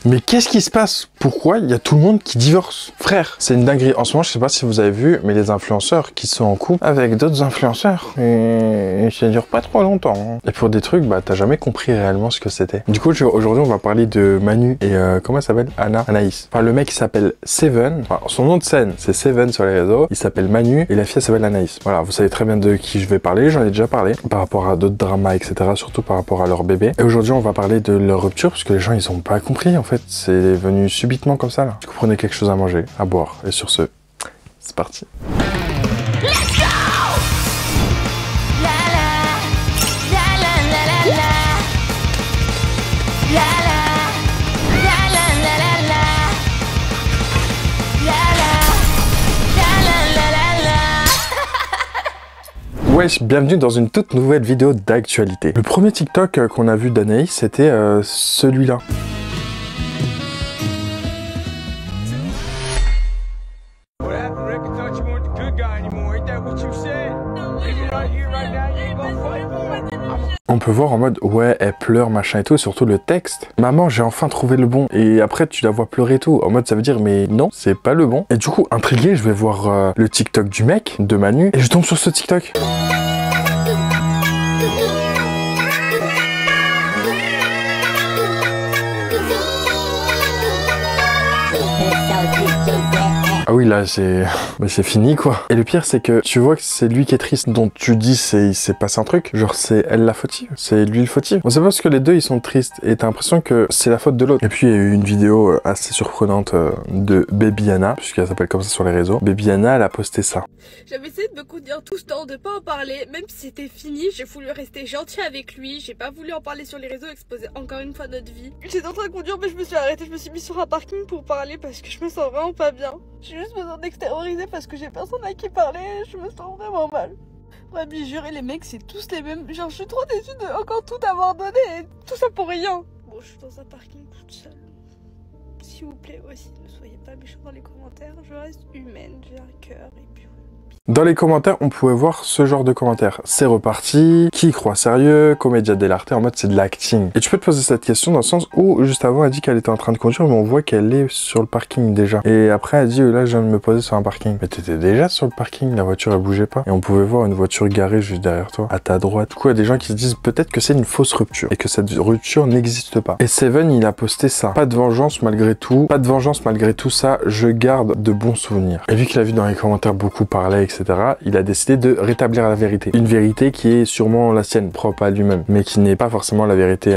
Mais qu'est-ce qui se passe? Pourquoi il y a tout le monde qui divorce? Frère, c'est une dinguerie. En ce moment, je sais pas si vous avez vu, mais les influenceurs qui sont en couple avec d'autres influenceurs, et ça dure pas trop longtemps. Hein. Et pour des trucs, bah t'as jamais compris réellement ce que c'était. Du coup, aujourd'hui, on va parler de Manu et comment elle s'appelle? Anaïs. Enfin, le mec, il s'appelle Seven. Enfin, son nom de scène, c'est Seven sur les réseaux. Il s'appelle Manu et la fille, elle s'appelle Anaïs. Voilà, vous savez très bien de qui je vais parler. J'en ai déjà parlé par rapport à d'autres dramas, etc. Surtout par rapport à leur bébé. Et aujourd'hui, on va parler de leur rupture parce que les gens, ils ont pas compris en fait. C'est venu subitement comme ça là. Du coup, prenez quelque chose à manger, à boire. Et sur ce, c'est parti. Let's go! La la, la la la la la, la la, la la la la la, la la, la la la la. Wesh, bienvenue dans une toute nouvelle vidéo d'actualité. Le premier TikTok qu'on a vu d'Anaïs, c'était celui-là. On peut voir en mode ouais elle pleure machin et tout, et surtout le texte. Maman j'ai enfin trouvé le bon. Et après tu la vois pleurer et tout. En mode ça veut dire mais non c'est pas le bon. Et du coup intrigué je vais voir le TikTok du mec, de Manu. Et je tombe sur ce TikTok. Ah oui là c'est fini quoi. Et le pire c'est que tu vois que c'est lui qui est triste, donc tu dis il s'est passé un truc, genre c'est elle la fautive, c'est lui le fautif. On sait pas parce que les deux ils sont tristes et t'as l'impression que c'est la faute de l'autre. Et puis il y a eu une vidéo assez surprenante de Baby Anna, puisqu'elle s'appelle comme ça sur les réseaux. Baby Anna elle a posté ça. J'avais essayé de me contenir tout ce temps, de pas en parler, même si c'était fini, j'ai voulu rester gentille avec lui, j'ai pas voulu en parler sur les réseaux, exposer encore une fois notre vie. J'étais en train de conduire mais je me suis arrêtée, je me suis mise sur un parking pour parler parce que je me sens vraiment pas bien. J'ai juste besoin d'extérioriser parce que j'ai personne à qui parler, je me sens vraiment mal. Ouais mais juré les mecs c'est tous les mêmes, genre je suis trop déçue de encore tout avoir donné et tout ça pour rien. Bon je suis dans un parking toute seule. S'il vous plaît aussi, ne soyez pas méchants dans les commentaires, je reste humaine, j'ai un cœur et puis... Dans les commentaires, on pouvait voir ce genre de commentaires. C'est reparti, qui croit sérieux, comédia dell'arte, en mode c'est de l'acting. Et tu peux te poser cette question dans le sens où, juste avant, elle dit qu'elle était en train de conduire, mais on voit qu'elle est sur le parking déjà. Et après, elle dit, là, je viens de me poser sur un parking. Mais t'étais déjà sur le parking, la voiture, elle bougeait pas. Et on pouvait voir une voiture garée juste derrière toi, à ta droite. Du coup, il y a des gens qui se disent peut-être que c'est une fausse rupture, et que cette rupture n'existe pas. Et Seven, il a posté ça. Pas de vengeance malgré tout. Pas de vengeance malgré tout ça, je garde de bons souvenirs. Et vu qu'il a vu dans les commentaires beaucoup parler, etc., il a décidé de rétablir la vérité. Une vérité qui est sûrement la sienne, propre à lui-même, mais qui n'est pas forcément la vérité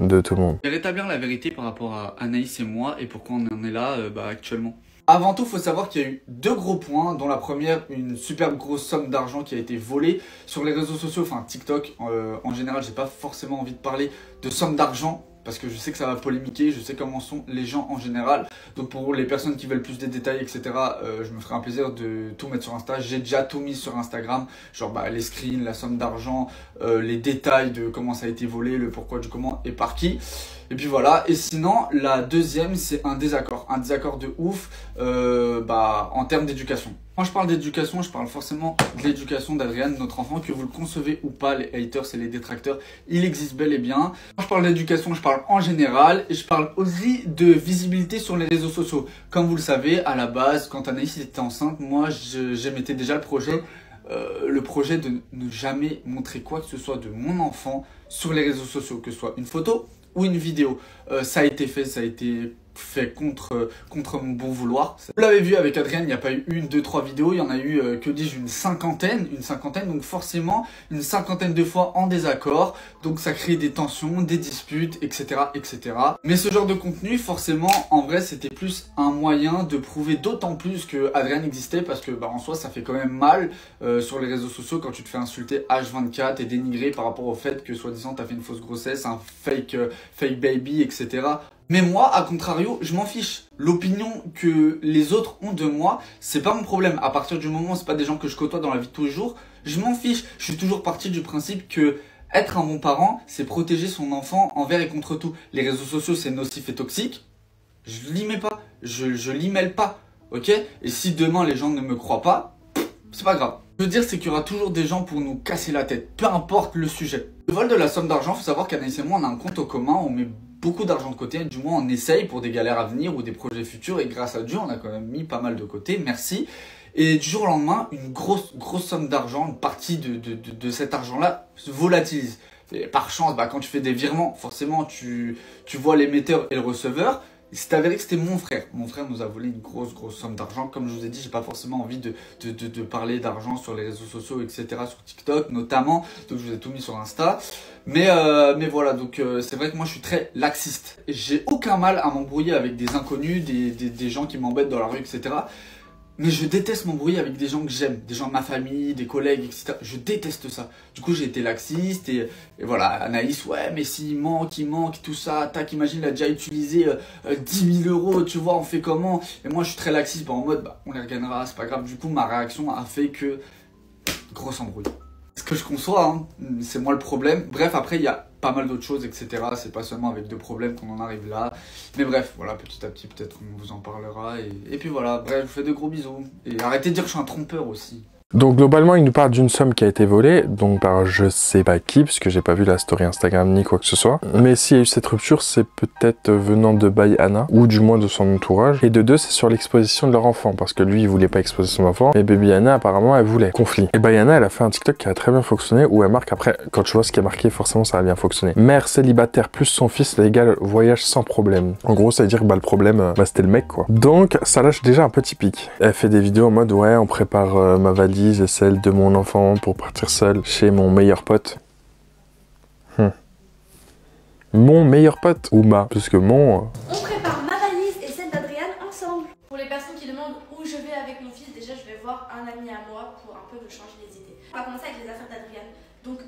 de tout le monde. Et rétablir la vérité par rapport à Anaïs et moi, et pourquoi on en est là actuellement. Avant tout, il faut savoir qu'il y a eu deux gros points, dont la première, une superbe grosse somme d'argent qui a été volée sur les réseaux sociaux, enfin TikTok. En général, j'ai pas forcément envie de parler de somme d'argent, parce que je sais que ça va polémiquer, je sais comment sont les gens en général. Donc pour les personnes qui veulent plus des détails, etc., je me ferai un plaisir de tout mettre sur Insta. J'ai déjà tout mis sur Instagram, genre les screens, la somme d'argent, les détails de comment ça a été volé, le pourquoi, du comment et par qui. Et puis voilà, et sinon la deuxième c'est un désaccord de ouf en termes d'éducation. Quand je parle d'éducation, je parle forcément de l'éducation d'Adriane, notre enfant, que vous le concevez ou pas, les haters et les détracteurs, il existe bel et bien. Quand je parle d'éducation, je parle en général, et je parle aussi de visibilité sur les réseaux sociaux. Comme vous le savez, à la base, quand Anaïs était enceinte, moi j'émettais déjà le projet de ne jamais montrer quoi que ce soit de mon enfant sur les réseaux sociaux, que ce soit une photo ou une vidéo. Ça a été fait contre mon bon vouloir. Vous l'avez vu avec Adrienne, il n'y a pas eu une, deux, trois vidéos, il y en a eu, que dis-je, une cinquantaine, donc forcément une cinquantaine de fois en désaccord, donc ça crée des tensions, des disputes, etc., etc. Mais ce genre de contenu, forcément, en vrai, c'était plus un moyen de prouver d'autant plus que Adrienne existait, parce que en soi, ça fait quand même mal sur les réseaux sociaux quand tu te fais insulter H24 et dénigrer par rapport au fait que soi-disant t'as fait une fausse grossesse, un fake baby, etc. Mais moi, à contrario, je m'en fiche. L'opinion que les autres ont de moi, c'est pas mon problème. À partir du moment où c'est pas des gens que je côtoie dans la vie de tous les jours, je m'en fiche. Je suis toujours parti du principe que être un bon parent, c'est protéger son enfant envers et contre tout. Les réseaux sociaux, c'est nocif et toxique. Je l'y mets pas. Je l'y mêle pas. Ok? Et si demain les gens ne me croient pas, c'est pas grave. Ce que je veux dire, c'est qu'il y aura toujours des gens pour nous casser la tête, peu importe le sujet. Le vol de la somme d'argent, faut savoir qu'Anaïs et moi, on a un compte en commun, on met beaucoup d'argent de côté, du moins on essaye pour des galères à venir ou des projets futurs, et grâce à Dieu on a quand même mis pas mal de côté, merci. Et du jour au lendemain, une grosse somme d'argent, une partie de cet argent-là se volatilise. Et par chance, quand tu fais des virements, forcément tu vois l'émetteur et le receveur. C'est avéré que c'était mon frère. Mon frère nous a volé une grosse somme d'argent. Comme je vous ai dit, j'ai pas forcément envie de parler d'argent sur les réseaux sociaux, etc. Sur TikTok notamment. Donc je vous ai tout mis sur Insta. Mais voilà, donc c'est vrai que moi je suis très laxiste. J'ai aucun mal à m'embrouiller avec des inconnus, des gens qui m'embêtent dans la rue, etc. Mais je déteste m'embrouiller avec des gens que j'aime, des gens de ma famille, des collègues, etc. Je déteste ça. Du coup, j'ai été laxiste et voilà, Anaïs, ouais, mais s'il manque, tout ça, tac, imagine, il a déjà utilisé 10 000 euros, tu vois, on fait comment? Et moi, je suis très laxiste, en mode, on les regagnera, c'est pas grave. Du coup, ma réaction a fait que, grosse embrouille. Ce que je conçois, hein, c'est moi le problème. Bref, après, il y a pas mal d'autres choses, etc. C'est pas seulement avec 2 problèmes qu'on en arrive là. Mais bref, voilà, petit à petit, peut-être on vous en parlera. Et puis voilà, bref, je vous fais de gros bisous. Et arrêtez de dire que je suis un trompeur aussi. Donc globalement, il nous parle d'une somme qui a été volée, donc par je sais pas qui, puisque j'ai pas vu la story Instagram ni quoi que ce soit. Mais s'il y a eu cette rupture, c'est peut-être venant de Bayana, ou du moins de son entourage. Et de 2, c'est sur l'exposition de leur enfant, parce que lui, il voulait pas exposer son enfant, mais Baby Anna, apparemment, elle voulait. Conflit. Et Bayana, elle a fait un TikTok qui a très bien fonctionné, où elle marque, après, quand tu vois ce qui est marqué, forcément, ça a bien fonctionné. Mère célibataire plus son fils égale voyage sans problème. En gros, ça veut dire que le problème, c'était le mec, quoi. Donc, ça lâche déjà un petit pic. Elle fait des vidéos en mode, ouais, on prépare ma valise et celle de mon enfant pour partir seul chez mon meilleur pote. Mon meilleur pote ou ma, parce que mon... On prépare ma valise et celle d'Adriane ensemble. Pour les personnes qui demandent où je vais avec mon fils, déjà je vais voir un ami à moi pour un peu me changer les idées. On va commencer avec les affaires d'Adriane. Donc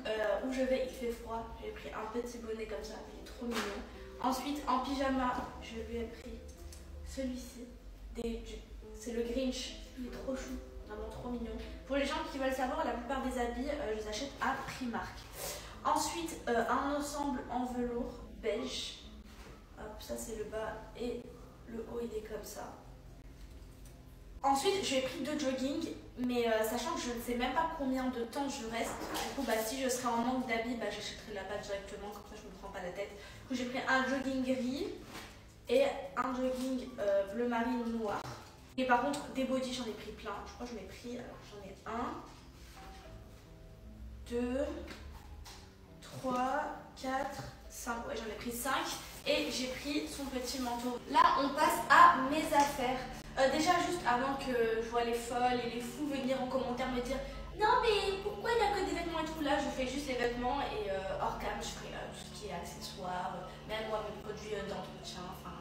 où je vais, il fait froid. J'ai pris un petit bonnet comme ça, il est trop mignon. Ensuite en pyjama, je lui ai pris celui-ci. C'est le Grinch, il est trop chou. Vraiment trop mignon. Pour les gens qui veulent savoir, la plupart des habits, je les achète à Primark. Ensuite, un ensemble en velours beige. Hop, ça c'est le bas et le haut il est comme ça. Ensuite, j'ai pris 2 jogging, mais sachant que je ne sais même pas combien de temps je reste. Du coup, si je serais en manque d'habits, j'achèterai là-bas directement, comme ça je me prends pas la tête. Du coup, j'ai pris un jogging gris et un jogging bleu marine noir. Et par contre, des bodys, j'en ai pris plein. Je crois que j'en ai pris, alors j'en ai 1, 2, 3, 4, 5. Ouais, j'en ai pris 5. Et j'ai pris son petit manteau. Là, on passe à mes affaires. Déjà, juste avant que je vois les folles et les fous venir en commentaire me dire non, mais pourquoi il n'y a que des vêtements et tout? Là, je fais juste les vêtements et hors cam, je ferai tout ce qui est accessoires, même moi, mes produits d'entretien, enfin.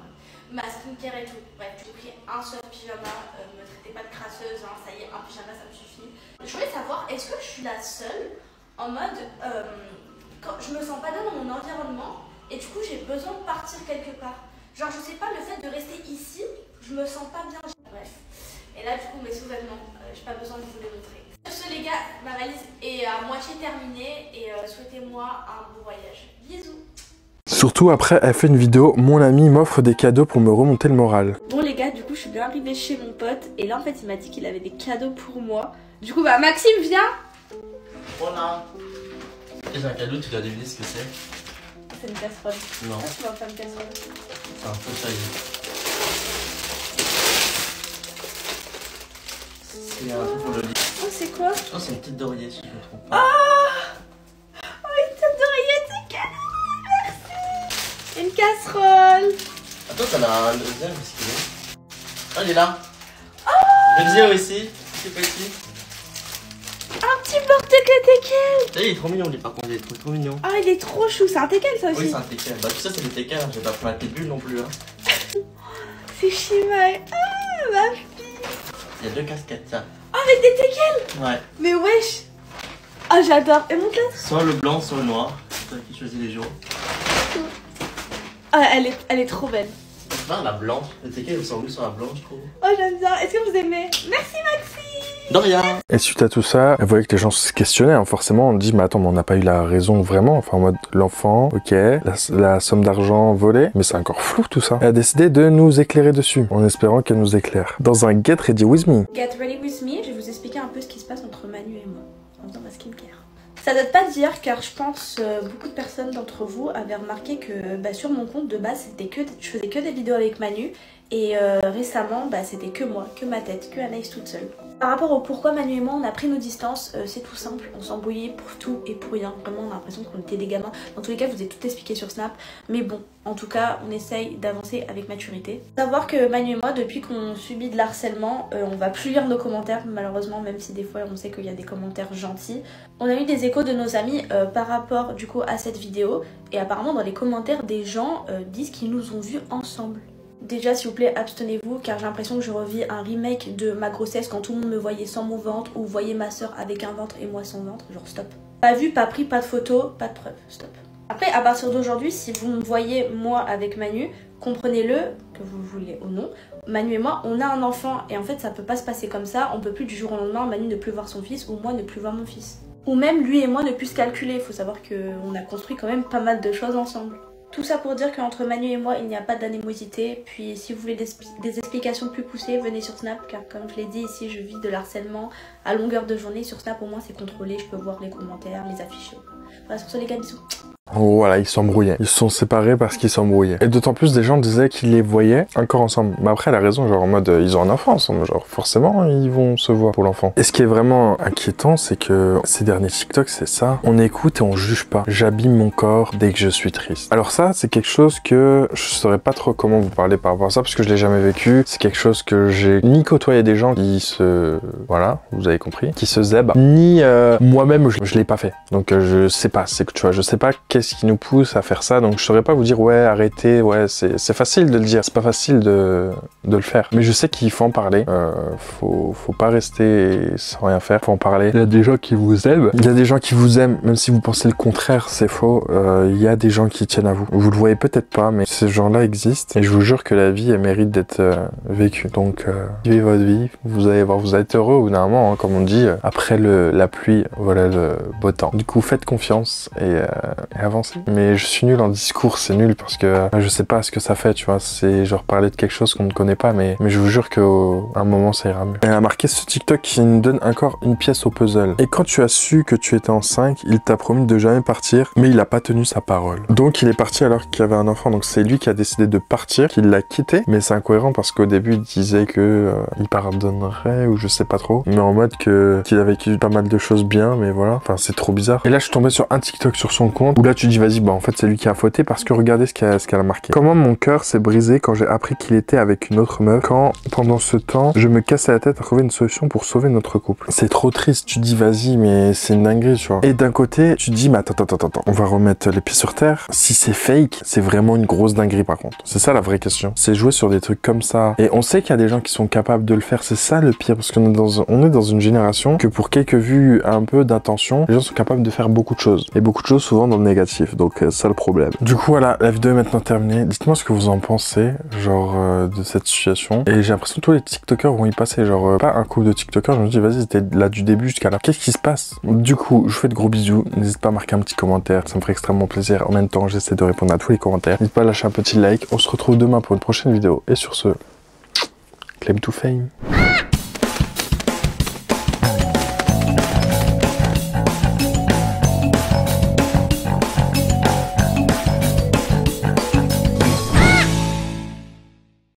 Ma skincare et tout. Bref, j'ai pris un seul pyjama, me traitez pas de crasseuse, hein, ça y est, un pyjama ça me suffit. Je voulais savoir, est-ce que je suis la seule en mode, quand je me sens pas bien dans mon environnement et du coup j'ai besoin de partir quelque part. Genre je sais pas, le fait de rester ici, je me sens pas bien. Bref. Et là du coup mes sous-vêtements, j'ai pas besoin de vous les montrer. Sur ce les gars, ma valise est à moitié terminée et souhaitez-moi un bon voyage. Bisous. Surtout après, elle fait une vidéo, mon ami m'offre des cadeaux pour me remonter le moral. Bon les gars, du coup je suis bien arrivée chez mon pote et là en fait il m'a dit qu'il avait des cadeaux pour moi. Du coup Maxime viens. Voilà. J'ai un cadeau, tu dois deviner ce que c'est. C'est une casserole. Non. Ah, tu vas faire une casserole. C'est un fauteuil. C'est un truc pour le lit. Oh c'est quoi? Je pense que c'est une tête d'oreiller si je me trompe pas. Oh une tête d'oreiller, c'est cadeau. Merci. Une casserole. Attends, t'en as un deuxième, qu'est-ce qu'il est? Oh, il est là. Le deuxième aussi, c'est petit. Un petit porte-clés. Il est trop mignon, lui, par contre, il est trop mignon. Ah il est trop chou, c'est un teckel ça aussi. Oui, c'est un teckel. Bah, tout ça, c'est des teckels, j'ai pas pris ma petite bulle non plus. Hein. C'est Shimae. Ah ma fille. Il y a 2 casquettes, tiens. Oh avec des teckels. Ouais. Mais wesh. Ah j'adore. Et montre-la. Soit le blanc, soit le noir. C'est toi qui choisis les jours. Ah elle est trop belle. Enfin, la blanche. Les teckels ressemblent sur la blanche, je trouve. Oh j'aime bien. Est-ce que vous aimez? Merci Maxime. De rien. Et suite à tout ça, elle voyait que les gens se questionnaient, hein. Forcément, on dit, mais attends, mais on n'a pas eu la raison vraiment. Enfin, en mode, l'enfant, ok, la somme d'argent volée, mais c'est encore flou tout ça. Elle a décidé de nous éclairer dessus, en espérant qu'elle nous éclaire. Dans un Get Ready With Me. Get ready with me, je vais vous expliquer un peu ce qui se passe entre Manu et moi, en faisant ma skincare. Ça date pas d'hier car je pense beaucoup de personnes d'entre vous avaient remarqué que sur mon compte de base je faisais que des vidéos avec Manu et récemment c'était que moi, que ma tête, que Anaïs toute seule. Par rapport au pourquoi Manu et moi on a pris nos distances, c'est tout simple, on s'embrouillait pour tout et pour rien, vraiment on a l'impression qu'on était des gamins. Dans tous les cas je vous ai tout expliqué sur Snap, mais bon, en tout cas on essaye d'avancer avec maturité. Savoir que Manu et moi depuis qu'on subit de l'harcèlement, on va plus lire nos commentaires malheureusement, même si des fois on sait qu'il y a des commentaires gentils. On a eu des échos de nos amis par rapport du coup à cette vidéo et apparemment dans les commentaires des gens disent qu'ils nous ont vus ensemble. Déjà s'il vous plaît abstenez-vous car j'ai l'impression que je revis un remake de ma grossesse quand tout le monde me voyait sans mon ventre ou voyait ma soeur avec un ventre et moi sans ventre, genre stop. Pas vu, pas pris, pas de photo, pas de preuve, stop. Après à partir d'aujourd'hui si vous me voyez moi avec Manu, comprenez-le, que vous le voulez ou non, Manu et moi on a un enfant et en fait ça peut pas se passer comme ça, on peut plus du jour au lendemain Manu ne plus voir son fils ou moi ne plus voir mon fils. Ou même lui et moi ne plus se calculer, il faut savoir qu'on a construit quand même pas mal de choses ensemble. Tout ça pour dire qu'entre Manu et moi, il n'y a pas d'animosité. Puis si vous voulez des explications plus poussées, venez sur Snap. Car comme je l'ai dit ici, je vis de l'harcèlement à longueur de journée. Sur Snap, au moins, c'est contrôlé. Je peux voir les commentaires, les afficher. Voilà, sur ce les gars, bisous. Voilà, ils s'embrouillaient. Ils se sont séparés parce qu'ils s'embrouillaient. Et d'autant plus, des gens disaient qu'ils les voyaient encore ensemble. Mais après, elle a raison, genre en mode, ils ont un enfant ensemble. Genre, forcément, ils vont se voir pour l'enfant. Et ce qui est vraiment inquiétant, c'est que ces derniers TikTok, c'est ça. On écoute et on juge pas. J'abîme mon corps dès que je suis triste. Alors ça, c'est quelque chose que je saurais pas trop comment vous parler par rapport à ça, parce que je l'ai jamais vécu. C'est quelque chose que j'ai ni côtoyé des gens qui se... Voilà, vous avez compris. Qui se zèbent. Ni moi-même, je l'ai pas fait. Donc je sais pas. C'est que tu vois, je sais pas qu'est-ce qui nous pousse à faire ça, donc je saurais pas vous dire ouais arrêtez, ouais c'est facile de le dire, c'est pas facile de le faire, mais je sais qu'il faut en parler, faut pas rester sans rien faire, faut en parler. Il y a des gens qui vous aiment, il y a des gens qui vous aiment, même si vous pensez le contraire c'est faux, il y a des gens qui tiennent à vous. Vous le voyez peut-être pas, mais ces gens-là existent et je vous jure que la vie elle mérite d'être vécue, donc vivez votre vie, vous allez voir, vous allez être heureux au bout d'un moment, hein, comme on dit, après la pluie, voilà le beau temps. Du coup faites confiance et avancez. Mais je suis nul en discours, c'est nul parce que je sais pas ce que ça fait, tu vois, c'est genre parler de quelque chose qu'on ne connaît pas, mais je vous jure qu'à un moment ça ira mieux. Elle a marqué ce TikTok qui nous donne encore une pièce au puzzle. Et quand tu as su que tu étais enceinte, il t'a promis de jamais partir, mais il a pas tenu sa parole. Donc il est parti alors qu'il avait un enfant, donc c'est lui qui a décidé de partir, qu'il l'a quitté, mais c'est incohérent parce qu'au début il disait que il pardonnerait ou je sais pas trop, mais en mode qu'il a vécu pas mal de choses bien, mais voilà, enfin c'est trop bizarre. Et là je suis tombé sur un TikTok sur son compte où là tu dis vas-y, bah en fait c'est lui qui a fauté parce que regardez ce qu'elle a marqué. Comment mon cœur s'est brisé quand j'ai appris qu'il était avec une autre meuf, quand pendant ce temps je me cassais la tête à trouver une solution pour sauver notre couple. C'est trop triste, tu dis vas-y mais c'est une dinguerie, tu vois. Et d'un côté tu dis mais attends, on va remettre les pieds sur terre. Si c'est fake, c'est vraiment une grosse dinguerie par contre. C'est ça la vraie question. C'est jouer sur des trucs comme ça. Et on sait qu'il y a des gens qui sont capables de le faire, c'est ça le pire, parce qu'on est dans une génération que pour quelques vues, un peu d'attention, les gens sont capables de faire beaucoup de choses. Et beaucoup de choses souvent dans le négatif. Donc ça le problème. Du coup voilà, la vidéo est maintenant terminée. Dites-moi ce que vous en pensez, genre de cette situation. Et j'ai l'impression que tous les TikTokers vont y passer, genre pas un couple de TikTokers, je me dis vas-y c'était là du début jusqu'à là. Qu'est-ce qui se passe? Du coup, je vous fais de gros bisous. N'hésite pas à marquer un petit commentaire, ça me ferait extrêmement plaisir. En même temps, j'essaie de répondre à tous les commentaires. N'hésite pas à lâcher un petit like. On se retrouve demain pour une prochaine vidéo. Et sur ce, claim to fame.